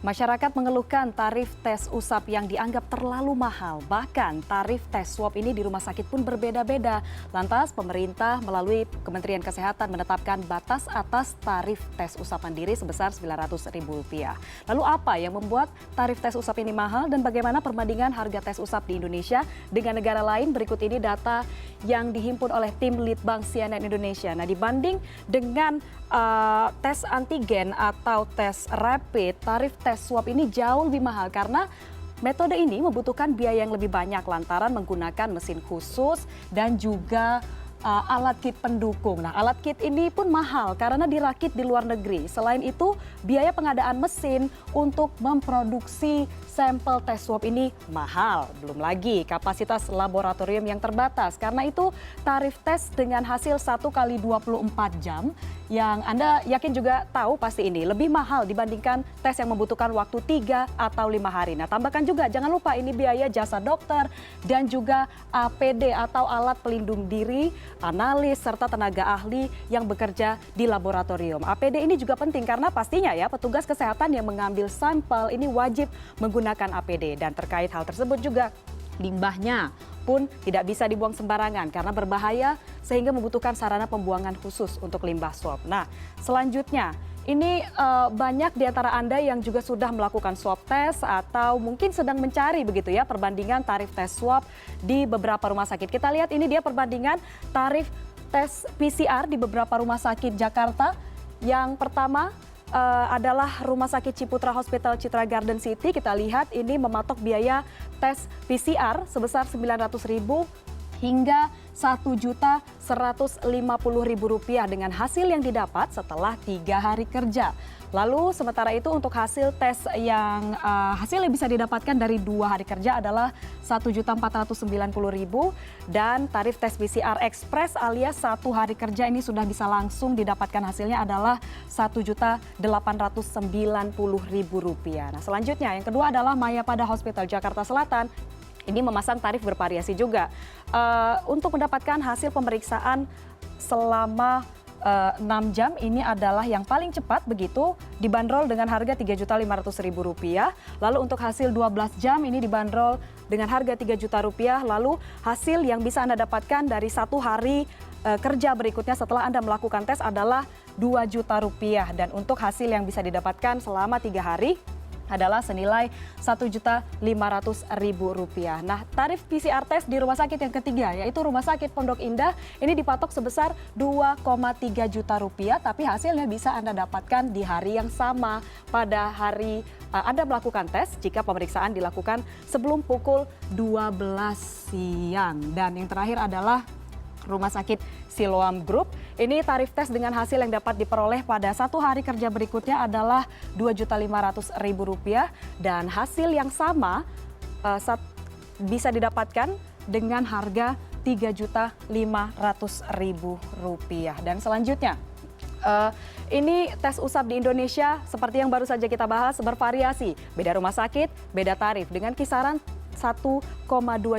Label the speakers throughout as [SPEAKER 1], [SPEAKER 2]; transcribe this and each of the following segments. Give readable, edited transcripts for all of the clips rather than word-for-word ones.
[SPEAKER 1] Masyarakat mengeluhkan tarif tes usap yang dianggap terlalu mahal. Bahkan tarif tes swab ini di rumah sakit pun berbeda-beda. Lantas pemerintah melalui Kementerian Kesehatan menetapkan batas atas tarif tes usap mandiri sebesar Rp900.000. Lalu apa yang membuat tarif tes usap ini mahal dan bagaimana perbandingan harga tes usap di Indonesia dengan negara lain? Berikut ini data yang dihimpun oleh tim Litbang CNN Indonesia. Nah, dibanding dengan tes antigen atau tes rapid, tarif tes swab ini jauh lebih mahal karena metode ini membutuhkan biaya yang lebih banyak lantaran menggunakan mesin khusus dan juga alat kit pendukung. Nah, alat kit ini pun mahal karena dirakit di luar negeri. Selain itu, biaya pengadaan mesin untuk memproduksi sampel tes swab ini mahal. Belum lagi kapasitas laboratorium yang terbatas. Karena itu, tarif tes dengan hasil 1 kali 24 jam yang Anda yakin juga tahu pasti ini lebih mahal dibandingkan tes yang membutuhkan waktu 3 atau 5 hari. Nah, tambahkan juga jangan lupa ini biaya jasa dokter dan juga APD atau alat pelindung diri, analis, serta tenaga ahli yang bekerja di laboratorium. APD ini juga penting karena pastinya ya petugas kesehatan yang mengambil sampel ini wajib menggunakan APD. Dan terkait hal tersebut juga limbahnya pun tidak bisa dibuang sembarangan karena berbahaya sehingga membutuhkan sarana pembuangan khusus untuk limbah swab. Nah, selanjutnya ini banyak di antara Anda yang juga sudah melakukan swab test atau mungkin sedang mencari begitu ya perbandingan tarif tes swab di beberapa rumah sakit. Kita lihat ini dia perbandingan tarif tes PCR di beberapa rumah sakit Jakarta. Yang pertama adalah Rumah Sakit Ciputra Hospital Citra Garden City. Kita lihat ini mematok biaya tes PCR sebesar Rp900.000 hingga Rp1.150.000 dengan hasil yang didapat setelah 3 hari kerja. Lalu sementara itu untuk hasil tes yang hasil yang bisa didapatkan dari 2 hari kerja adalah Rp1.490.000 dan tarif tes PCR Express alias 1 hari kerja ini sudah bisa langsung didapatkan hasilnya adalah Rp1.890.000. Nah, selanjutnya yang kedua adalah Mayapada Hospital Jakarta Selatan. Ini memasang tarif bervariasi juga untuk mendapatkan hasil pemeriksaan selama 6 jam. Ini adalah yang paling cepat begitu, dibanderol dengan harga Rp3.500.000. Lalu untuk hasil 12 jam ini dibanderol dengan harga Rp3 juta. Lalu hasil yang bisa Anda dapatkan dari 1 hari kerja berikutnya setelah Anda melakukan tes adalah Rp2 juta. Dan untuk hasil yang bisa didapatkan selama 3 hari adalah senilai Rp1.500.000. Nah, tarif PCR tes di rumah sakit yang ketiga yaitu Rumah Sakit Pondok Indah ini dipatok sebesar Rp2,3 juta, tapi hasilnya bisa Anda dapatkan di hari yang sama pada hari Anda melakukan tes jika pemeriksaan dilakukan sebelum pukul 12 siang. Dan yang terakhir adalah Rumah Sakit Siloam Group. Ini tarif tes dengan hasil yang dapat diperoleh pada 1 hari kerja berikutnya adalah Rp2.500.000 dan hasil yang sama bisa didapatkan dengan harga Rp3.500.000. Dan selanjutnya ini tes usap di Indonesia seperti yang baru saja kita bahas bervariasi. Beda rumah sakit, beda tarif dengan kisaran 1,2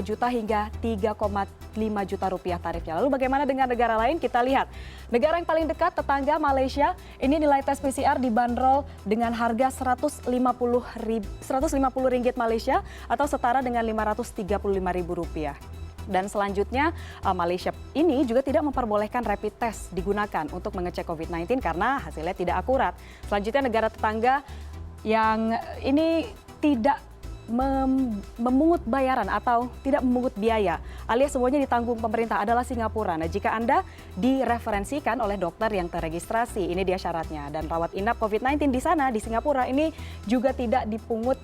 [SPEAKER 1] juta hingga 3,5 juta rupiah tarifnya. Lalu bagaimana dengan negara lain? Kita lihat. Negara yang paling dekat tetangga Malaysia, ini nilai tes PCR dibanderol dengan harga Rp150 Malaysia atau setara dengan Rp535.000. Dan selanjutnya Malaysia ini juga tidak memperbolehkan rapid test digunakan untuk mengecek COVID-19 karena hasilnya tidak akurat. Selanjutnya negara tetangga yang ini tidak memungut bayaran atau tidak memungut biaya alias semuanya ditanggung pemerintah adalah Singapura. Nah, jika Anda direferensikan oleh dokter yang terregistrasi, ini dia syaratnya. Dan rawat inap COVID-19 di sana, di Singapura ini juga tidak dipungut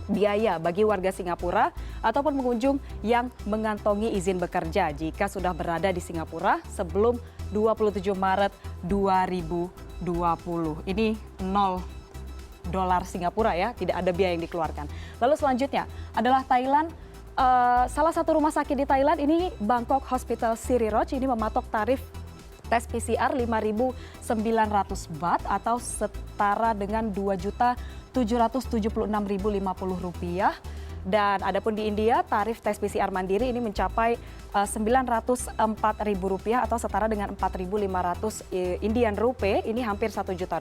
[SPEAKER 1] biaya bagi warga Singapura ataupun pengunjung yang mengantongi izin bekerja jika sudah berada di Singapura sebelum 27 Maret 2020. Ini $0 Singapura ya, tidak ada biaya yang dikeluarkan. Lalu selanjutnya adalah Thailand. Salah satu rumah sakit di Thailand ini Bangkok Hospital Siriroch ini mematok tarif tes PCR 5.900 baht atau setara dengan Rp2.776.050. Dan adapun di India tarif tes PCR mandiri ini mencapai Rp904.000 atau setara dengan 4.500 Indian Rupee, ini hampir Rp1 juta.